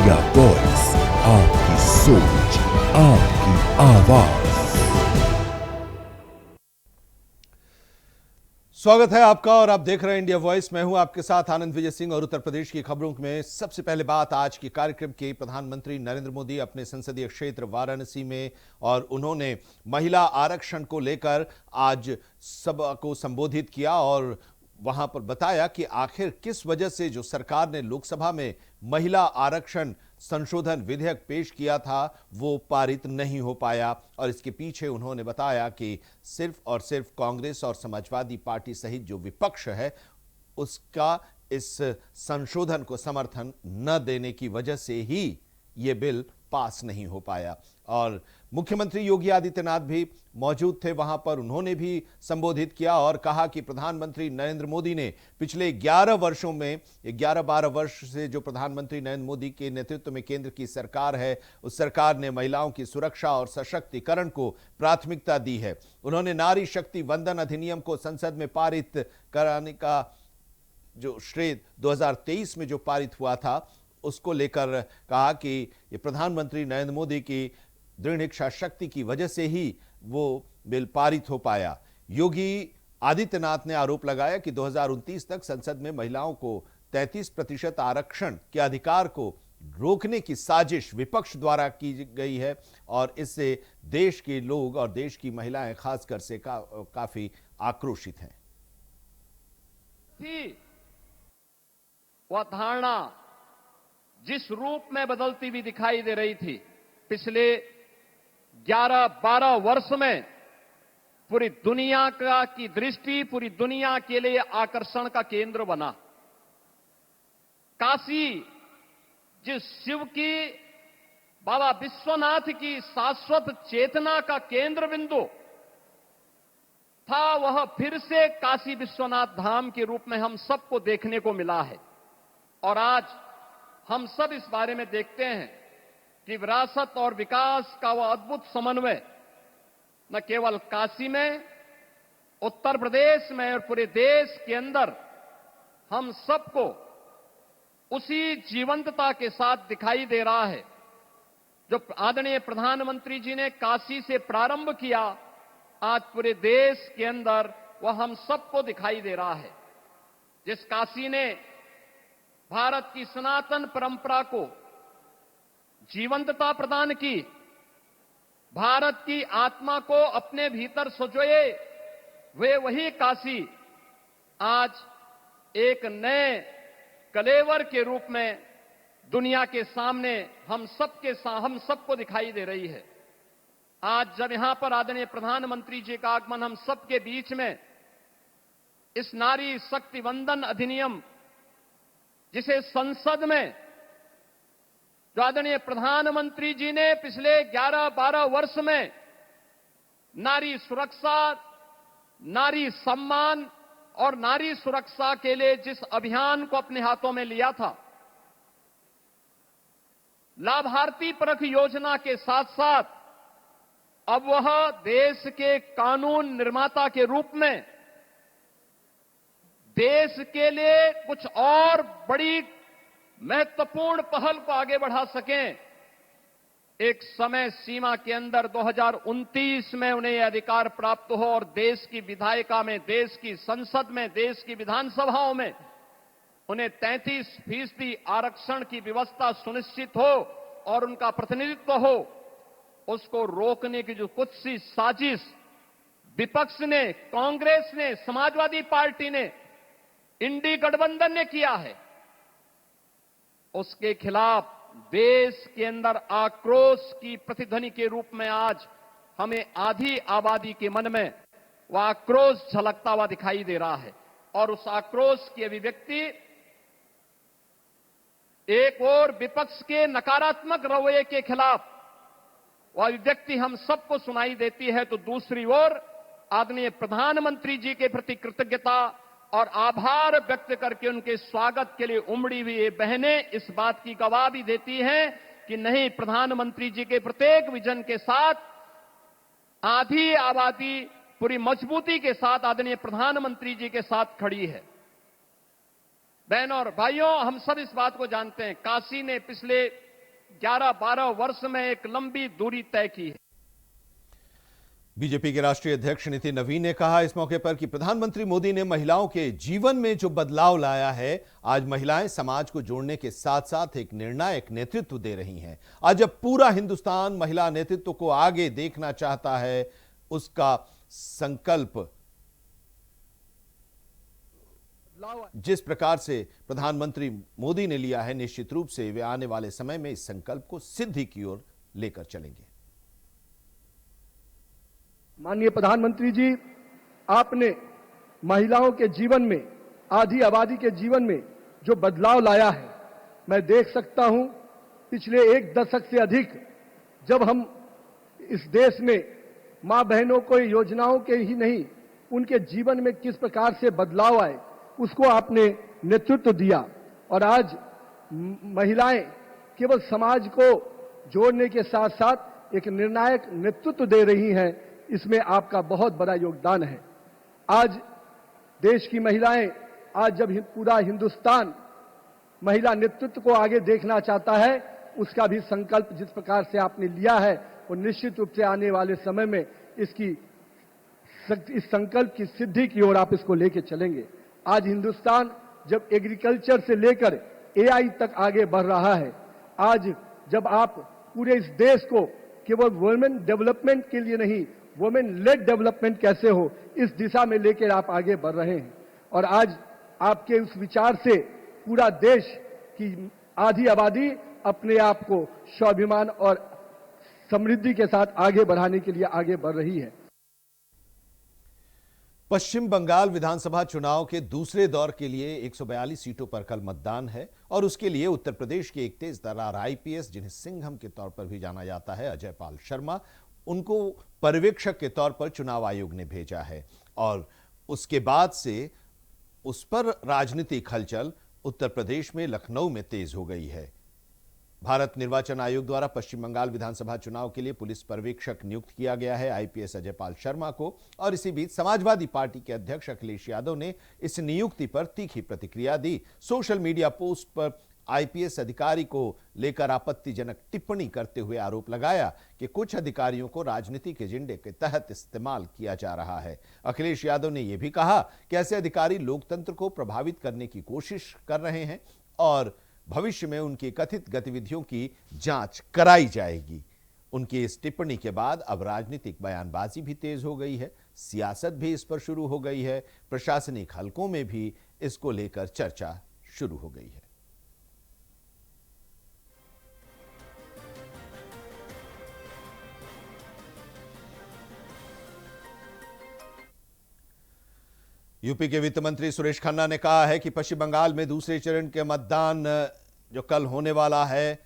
India voice, आपकी सोच, आपकी आवाज। स्वागत है आपका और आप देख रहे हैं इंडिया वॉइस। मैं हूं आपके साथ आनंद विजय सिंह और उत्तर प्रदेश की खबरों में सबसे पहले बात आज की कार्यक्रम की। प्रधानमंत्री नरेंद्र मोदी अपने संसदीय क्षेत्र वाराणसी में और उन्होंने महिला आरक्षण को लेकर आज सभा को संबोधित किया और वहां पर बताया कि आखिर किस वजह से जो सरकार ने लोकसभा में महिला आरक्षण संशोधन विधेयक पेश किया था वो पारित नहीं हो पाया। और इसके पीछे उन्होंने बताया कि सिर्फ और सिर्फ कांग्रेस और समाजवादी पार्टी सहित जो विपक्ष है उसका इस संशोधन को समर्थन न देने की वजह से ही ये बिल पास नहीं हो पाया। और मुख्यमंत्री योगी आदित्यनाथ भी मौजूद थे वहां पर, उन्होंने भी संबोधित किया और कहा कि प्रधानमंत्री नरेंद्र मोदी ने पिछले 11 वर्षों में 11-12 वर्ष से जो प्रधानमंत्री नरेंद्र मोदी के नेतृत्व में केंद्र की सरकार है, उस सरकार ने महिलाओं की सुरक्षा और सशक्तिकरण को प्राथमिकता दी है। उन्होंने नारी शक्ति वंदन अधिनियम को संसद में पारित कराने का जो श्रेय 2023 में जो पारित हुआ था उसको लेकर कहा कि ये प्रधानमंत्री नरेंद्र मोदी की दृढ़ इच्छा शक्ति की वजह से ही वो बिल पारित हो पाया। योगी आदित्यनाथ ने आरोप लगाया कि 2029 तक संसद में महिलाओं को 33% आरक्षण के अधिकार को रोकने की साजिश विपक्ष द्वारा की गई है और इससे देश के लोग और देश की महिलाएं खासकर से काफी आक्रोशित हैं। वह धारणा जिस रूप में बदलती हुई दिखाई दे रही थी पिछले 11-12 वर्ष में, पूरी दुनिया की दृष्टि पूरी दुनिया के लिए आकर्षण का केंद्र बना। काशी जिस शिव की, बाबा विश्वनाथ की शाश्वत चेतना का केंद्र बिंदु था, वह फिर से काशी विश्वनाथ धाम के रूप में हम सबको देखने को मिला है। और आज हम सब इस बारे में देखते हैं कि विरासत और विकास का वह अद्भुत समन्वय न केवल काशी में, उत्तर प्रदेश में और पूरे देश के अंदर हम सबको उसी जीवंतता के साथ दिखाई दे रहा है जो आदरणीय प्रधानमंत्री जी ने काशी से प्रारंभ किया। आज पूरे देश के अंदर वह हम सबको दिखाई दे रहा है। जिस काशी ने भारत की सनातन परंपरा को जीवंतता प्रदान की, भारत की आत्मा को अपने भीतर सजोए, वे वही काशी आज एक नए कलेवर के रूप में दुनिया के सामने हम सबको दिखाई दे रही है। आज जब यहां पर आदरणीय प्रधानमंत्री जी का आगमन हम सबके बीच में इस नारी शक्ति वंदन अधिनियम, जिसे संसद में जो आदरणीय प्रधानमंत्री जी ने पिछले 11-12 वर्ष में नारी सुरक्षा, नारी सम्मान और नारी सुरक्षा के लिए जिस अभियान को अपने हाथों में लिया था, लाभार्थी परख योजना के साथ साथ अब वह देश के कानून निर्माता के रूप में देश के लिए कुछ और बड़ी महत्वपूर्ण पहल को आगे बढ़ा सकें। एक समय सीमा के अंदर 2029 में उन्हें यह अधिकार प्राप्त हो और देश की विधायिका में, देश की संसद में, देश की विधानसभाओं में उन्हें 33% आरक्षण की व्यवस्था सुनिश्चित हो और उनका प्रतिनिधित्व हो। उसको रोकने की जो कुछ सी साजिश विपक्ष ने, कांग्रेस ने, समाजवादी पार्टी ने, इंडी गठबंधन ने किया है, उसके खिलाफ देश के अंदर आक्रोश की प्रतिध्वनि के रूप में आज हमें आधी आबादी के मन में वह आक्रोश झलकता हुआ दिखाई दे रहा है। और उस आक्रोश की अभिव्यक्ति एक और विपक्ष के नकारात्मक रवैये के खिलाफ वह अभिव्यक्ति हम सबको सुनाई देती है, तो दूसरी ओर आदरणीय प्रधानमंत्री जी के प्रति कृतज्ञता और आभार व्यक्त करके उनके स्वागत के लिए उमड़ी हुई ये बहनें इस बात की गवाह भी देती हैं कि नहीं, प्रधानमंत्री जी के प्रत्येक विजन के साथ आधी आबादी पूरी मजबूती के साथ आदरणीय प्रधानमंत्री जी के साथ खड़ी है। बहनों और भाइयों, हम सब इस बात को जानते हैं, काशी ने पिछले 11-12 वर्ष में एक लंबी दूरी तय की है। बीजेपी के राष्ट्रीय अध्यक्ष नितिन नवीन ने कहा इस मौके पर कि प्रधानमंत्री मोदी ने महिलाओं के जीवन में जो बदलाव लाया है, आज महिलाएं समाज को जोड़ने के साथ साथ एक निर्णायक नेतृत्व दे रही हैं। आज जब पूरा हिंदुस्तान महिला नेतृत्व को आगे देखना चाहता है, उसका संकल्प जिस प्रकार से प्रधानमंत्री मोदी ने लिया है, निश्चित रूप से वे आने वाले समय में इस संकल्प को सिद्धि की ओर लेकर चलेंगे। माननीय प्रधानमंत्री जी, आपने महिलाओं के जीवन में, आधी आबादी के जीवन में जो बदलाव लाया है, मैं देख सकता हूं पिछले एक दशक से अधिक जब हम इस देश में मां बहनों को योजनाओं के ही नहीं, उनके जीवन में किस प्रकार से बदलाव आए, उसको आपने नेतृत्व दिया। और आज महिलाएं केवल समाज को जोड़ने के साथ साथ एक निर्णायक नेतृत्व दे रही हैं, इसमें आपका बहुत बड़ा योगदान है। आज देश की महिलाएं, आज जब पूरा हिंदुस्तान महिला नेतृत्व को आगे देखना चाहता है, उसका भी संकल्प जिस प्रकार से आपने लिया है, वो निश्चित रूप से आने वाले समय में इस संकल्प की सिद्धि की ओर आप इसको लेके चलेंगे। आज हिंदुस्तान जब एग्रीकल्चर से लेकर एआई तक आगे बढ़ रहा है, आज जब आप पूरे इस देश को केवल वुमेन डेवलपमेंट के लिए नहीं, वुमेन लेड डेवलपमेंट कैसे हो, इस दिशा में लेकर आप आगे बढ़ रहे हैं। और आज आपके उस विचार से पूरा देश की आधी आबादी अपने आप को स्वाभिमान और समृद्धि के साथ आगे बढ़ाने के लिए आगे बढ़ रही है। पश्चिम बंगाल विधानसभा चुनाव के दूसरे दौर के लिए 142 सीटों पर कल मतदान है और उसके लिए उत्तर प्रदेश के एक तेज तर्रार आईपीएस, जिन्हें सिंघम के तौर पर भी जाना जाता है, अजय पाल शर्मा, उनको पर्यवेक्षक के तौर पर चुनाव आयोग ने भेजा है। और उसके बाद से उस पर राजनीतिक हलचल उत्तर प्रदेश में लखनऊ में तेज हो गई है। भारत निर्वाचन आयोग द्वारा पश्चिम बंगाल विधानसभा चुनाव के लिए पुलिस पर्यवेक्षक नियुक्त किया गया है आईपीएस अजय पाल शर्मा को। और इसी बीच समाजवादी पार्टी के अध्यक्ष अखिलेश यादव ने इस नियुक्ति पर तीखी प्रतिक्रिया दी। सोशल मीडिया पोस्ट पर आईपीएस अधिकारी को लेकर आपत्तिजनक टिप्पणी करते हुए आरोप लगाया कि कुछ अधिकारियों को राजनीतिक एजेंडे के तहत इस्तेमाल किया जा रहा है। अखिलेश यादव ने यह भी कहा कि ऐसे अधिकारी लोकतंत्र को प्रभावित करने की कोशिश कर रहे हैं और भविष्य में उनकी कथित गतिविधियों की जांच कराई जाएगी। उनकी इस टिप्पणी के बाद अब राजनीतिक बयानबाजी भी तेज हो गई है, सियासत भी इस पर शुरू हो गई है, प्रशासनिक हलकों में भी इसको लेकर चर्चा शुरू हो गई है। यूपी के वित्त मंत्री सुरेश खन्ना ने कहा है कि पश्चिम बंगाल में दूसरे चरण के मतदान जो कल होने वाला है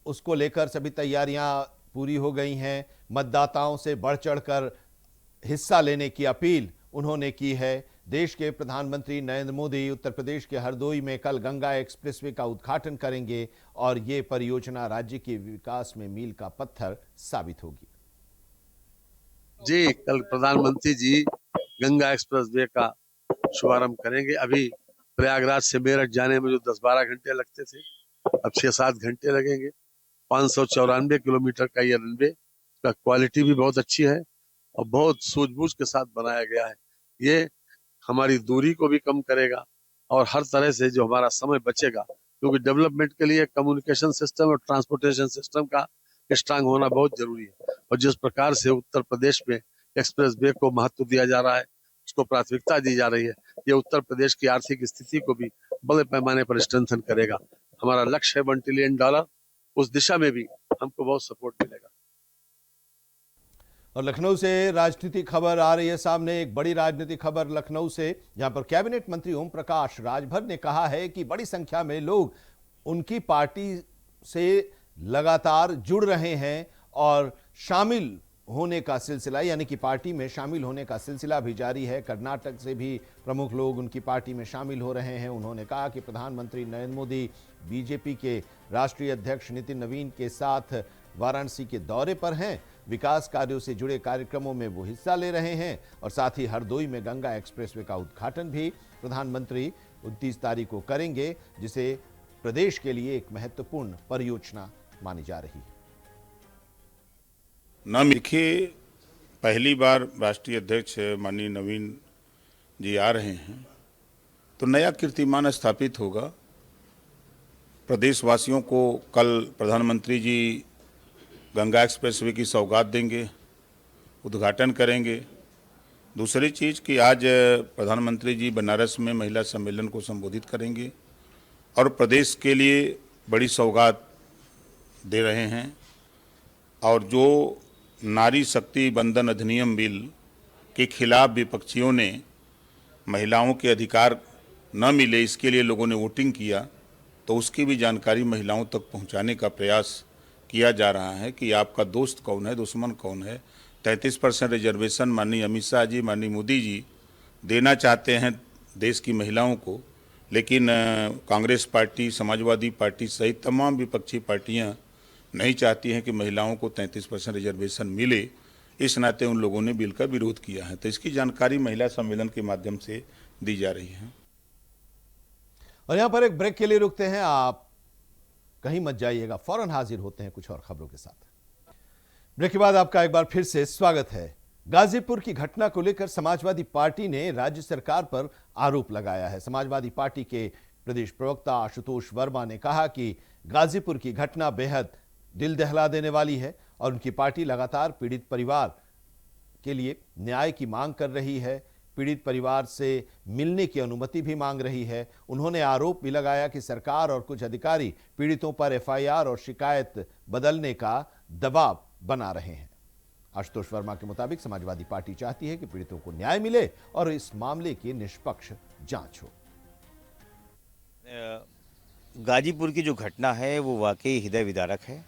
उसको लेकर सभी तैयारियां पूरी हो गई हैं। मतदाताओं से बढ़ चढ़कर हिस्सा लेने की अपील उन्होंने की है। देश के प्रधानमंत्री नरेंद्र मोदी उत्तर प्रदेश के हरदोई में कल गंगा एक्सप्रेसवे का उद्घाटन करेंगे और ये परियोजना राज्य के विकास में मील का पत्थर साबित होगी। जी, कल प्रधानमंत्री जी गंगा एक्सप्रेसवे का शुभारंभ करेंगे। अभी प्रयागराज से मेरठ जाने में जो 10-12 घंटे लगते थे, अब 6-7 घंटे लगेंगे। 594 किलोमीटर का ये रनवे, का क्वालिटी भी बहुत अच्छी है और बहुत सूझबूझ के साथ बनाया गया है। ये हमारी दूरी को भी कम करेगा और हर तरह से जो हमारा समय बचेगा, क्योंकि डेवलपमेंट के लिए कम्युनिकेशन सिस्टम और ट्रांसपोर्टेशन सिस्टम का स्ट्रांग होना बहुत जरूरी है। और जिस प्रकार से उत्तर प्रदेश में एक्सप्रेसवे को महत्व दिया जा रहा है, उसको प्राथमिकता दी जा रही है, ये उत्तर प्रदेश की आर्थिक स्थिति को भी बड़े पैमाने पर स्ट्रेंथन करेगा। हमारा लक्ष्य है $1 ट्रिलियन, उस दिशा में भी हमको बहुत सपोर्ट मिलेगा। और लखनऊ से राजनीतिक खबर आ रही है सामने, एक बड़ी राजनीतिक खबर लखनऊ से, जहां पर कैबिनेट मंत्री ओम प्रकाश राजभर ने कहा है कि बड़ी संख्या में लोग उनकी पार्टी से लगातार जुड़ रहे हैं और शामिल होने का सिलसिला, यानी कि पार्टी में शामिल होने का सिलसिला भी जारी है। कर्नाटक से भी प्रमुख लोग उनकी पार्टी में शामिल हो रहे हैं। उन्होंने कहा कि प्रधानमंत्री नरेंद्र मोदी बीजेपी के राष्ट्रीय अध्यक्ष नितिन नवीन के साथ वाराणसी के दौरे पर हैं, विकास कार्यों से जुड़े कार्यक्रमों में वो हिस्सा ले रहे हैं और साथ ही हरदोई में गंगा एक्सप्रेसवे का उद्घाटन भी प्रधानमंत्री 29 तारीख को करेंगे, जिसे प्रदेश के लिए एक महत्वपूर्ण परियोजना मानी जा रही है। देखिए, पहली बार राष्ट्रीय अध्यक्ष माननीय नवीन जी आ रहे हैं तो नया कीर्तिमान स्थापित होगा। प्रदेशवासियों को कल प्रधानमंत्री जी गंगा एक्सप्रेसवे की सौगात देंगे, उद्घाटन करेंगे। दूसरी चीज़ कि आज प्रधानमंत्री जी बनारस में महिला सम्मेलन को संबोधित करेंगे और प्रदेश के लिए बड़ी सौगात दे रहे हैं। और जो नारी शक्ति बंधन अधिनियम बिल के खिलाफ विपक्षियों ने महिलाओं के अधिकार न मिले इसके लिए लोगों ने वोटिंग किया, तो उसकी भी जानकारी महिलाओं तक पहुंचाने का प्रयास किया जा रहा है कि आपका दोस्त कौन है, दुश्मन कौन है। 33% रिजर्वेशन माननीय अमित शाह जी, माननीय मोदी जी देना चाहते हैं देश की महिलाओं को, लेकिन कांग्रेस पार्टी, समाजवादी पार्टी सहित तमाम विपक्षी पार्टियां नहीं चाहती हैं कि महिलाओं को 33% रिजर्वेशन मिले। इस नाते उन लोगों ने बिल का विरोध किया है। तो इसकी जानकारी महिला सम्मेलन के माध्यम से दी जा रही है। और यहां पर एक ब्रेक के लिए रुकते हैं, आप कहीं मत जाइएगा, फौरन हाजिर होते हैं कुछ और खबरों के साथ। ब्रेक के बाद आपका एक बार फिर से स्वागत है। गाजीपुर की घटना को लेकर समाजवादी पार्टी ने राज्य सरकार पर आरोप लगाया है। समाजवादी पार्टी के प्रदेश प्रवक्ता आशुतोष वर्मा ने कहा कि गाजीपुर की घटना बेहद दिल दहला देने वाली है और उनकी पार्टी लगातार पीड़ित परिवार के लिए न्याय की मांग कर रही है, पीड़ित परिवार से मिलने की अनुमति भी मांग रही है। उन्होंने आरोप भी लगाया कि सरकार और कुछ अधिकारी पीड़ितों पर एफआईआर और शिकायत बदलने का दबाव बना रहे हैं। आशुतोष वर्मा के मुताबिक समाजवादी पार्टी चाहती है कि पीड़ितों को न्याय मिले और इस मामले की निष्पक्ष जांच हो। गाजीपुर की जो घटना है वो वाकई हृदय विदारक है।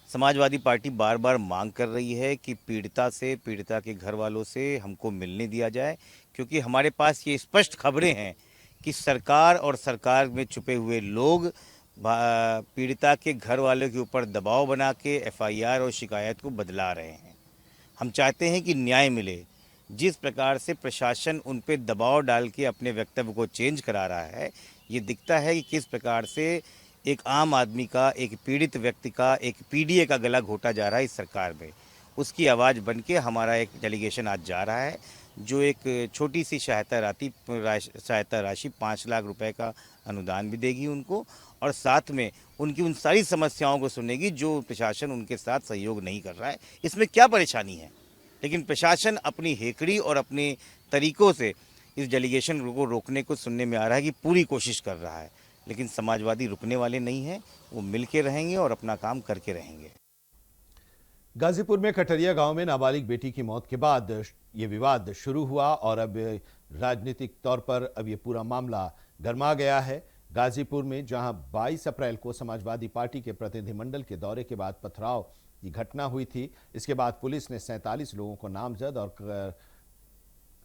समाजवादी पार्टी बार बार मांग कर रही है कि पीड़िता से, पीड़िता के घर वालों से हमको मिलने दिया जाए, क्योंकि हमारे पास ये स्पष्ट खबरें हैं कि सरकार और सरकार में छुपे हुए लोग पीड़िता के घर वालों के ऊपर दबाव बना के एफआईआर और शिकायत को बदला रहे हैं। हम चाहते हैं कि न्याय मिले। जिस प्रकार से प्रशासन उन पर दबाव डाल के अपने वक्तव्य को चेंज करा रहा है, ये दिखता है कि किस प्रकार से एक आम आदमी का, एक पीड़ित व्यक्ति का, एक पीडीए का गला घोटा जा रहा है इस सरकार में। उसकी आवाज़ बन के हमारा एक डेलीगेशन आज जा रहा है, जो एक छोटी सी सहायता राशि 5 लाख रुपए का अनुदान भी देगी उनको, और साथ में उनकी उन सारी समस्याओं को सुनेगी जो प्रशासन उनके साथ सहयोग नहीं कर रहा है। इसमें क्या परेशानी है, लेकिन प्रशासन अपनी हेकड़ी और अपने तरीक़ों से इस डेलीगेशन को रोकने को सुनने में आ रहा है कि पूरी कोशिश कर रहा है, लेकिन समाजवादी रुकने वाले नहीं हैं। वो मिल के रहेंगे और अपना काम करके रहेंगे। गाजीपुर में कटरिया गांव में नाबालिग बेटी की मौत के बाद ये विवाद शुरू हुआ और अब राजनीतिक तौर पर अब ये पूरा मामला गरमा गया है। गाजीपुर में जहां 22 अप्रैल को समाजवादी पार्टी के प्रतिनिधिमंडल के दौरे के बाद पथराव की घटना हुई थी, इसके बाद पुलिस ने 47 लोगों को नामजद और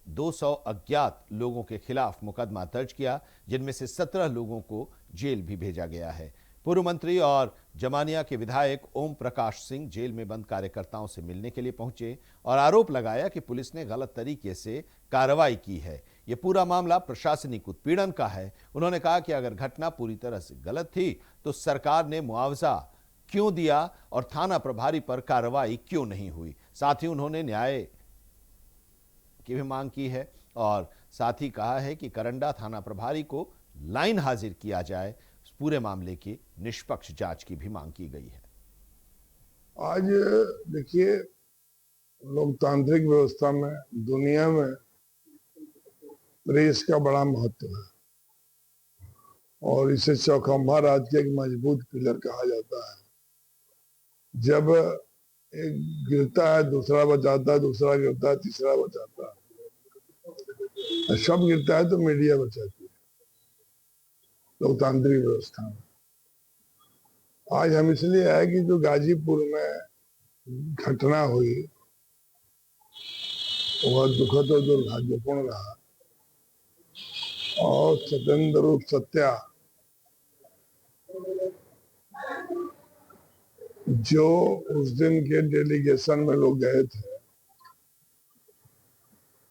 200 अज्ञात लोगों के खिलाफ मुकदमा दर्ज किया, जिनमें से 17 लोगों को जेल भी भेजा गया है। पूर्व मंत्री और जमानिया के विधायक ओम प्रकाश सिंह जेल में बंद कार्यकर्ताओं से मिलने के लिए पहुंचे और आरोप लगाया कि पुलिस ने गलत तरीके से कार्रवाई की है। यह पूरा मामला प्रशासनिक उत्पीड़न का है। उन्होंने कहा कि अगर घटना पूरी तरह से गलत थी तो सरकार ने मुआवजा क्यों दिया और थाना प्रभारी पर कार्रवाई क्यों नहीं हुई। साथ ही उन्होंने न्याय की भी मांग की है और साथ ही कहा है कि करंडा थाना प्रभारी को लाइन हाजिर किया जाए। पूरे मामले की निष्पक्ष जांच की भी मांग की गई है। आज देखिए, लोकतांत्रिक व्यवस्था में, दुनिया में प्रेस का बड़ा महत्व है और इसे चौखंबा राज के एक मजबूत पिलर कहा जाता है। जब एक गिरता है दूसरा बचाता है, दूसरा गिरता है तीसरा बचाता है, सब गिरता है तो मीडिया बचाती है लोकतांत्रिक व्यवस्था में। आज हम इसलिए आए कि जो गाजीपुर में घटना हुई वह दुखद और दुर्भाग्यपूर्ण रहा और सत्येंद्र रूप सत्या जो उस दिन के डेलीगेशन में लोग गए थे,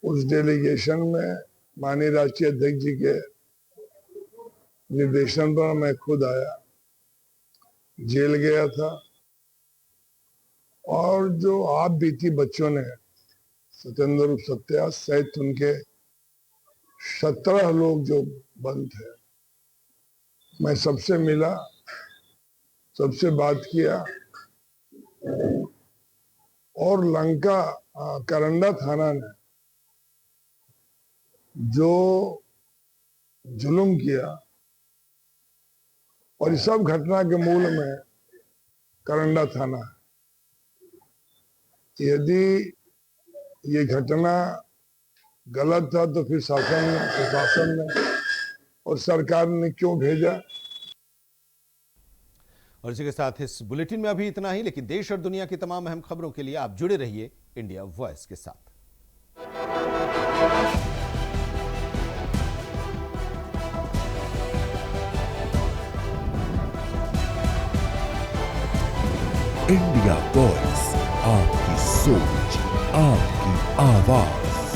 उस डेलीगेशन में माननीय राष्ट्रीय अध्यक्ष जी के निर्देशन पर मैं खुद आया जेल गया था। और जो आप बीती बच्चों ने सत्येंद्र उर्फ सत्या सहित उनके 17 लोग जो बंद थे, मैं सबसे मिला, सबसे बात किया और लंका करंडा थाना ने जो जुल्म किया और इस सब घटना के मूल में करंडा थाना है। यदि ये घटना गलत था तो फिर शासन ने, प्रशासन ने और सरकार ने क्यों भेजा? और इसी के साथ इस बुलेटिन में अभी इतना ही, लेकिन देश और दुनिया की तमाम अहम खबरों के लिए आप जुड़े रहिए इंडिया वॉइस के साथ। इंडिया वॉइस, आपकी सोच, आपकी आवाज।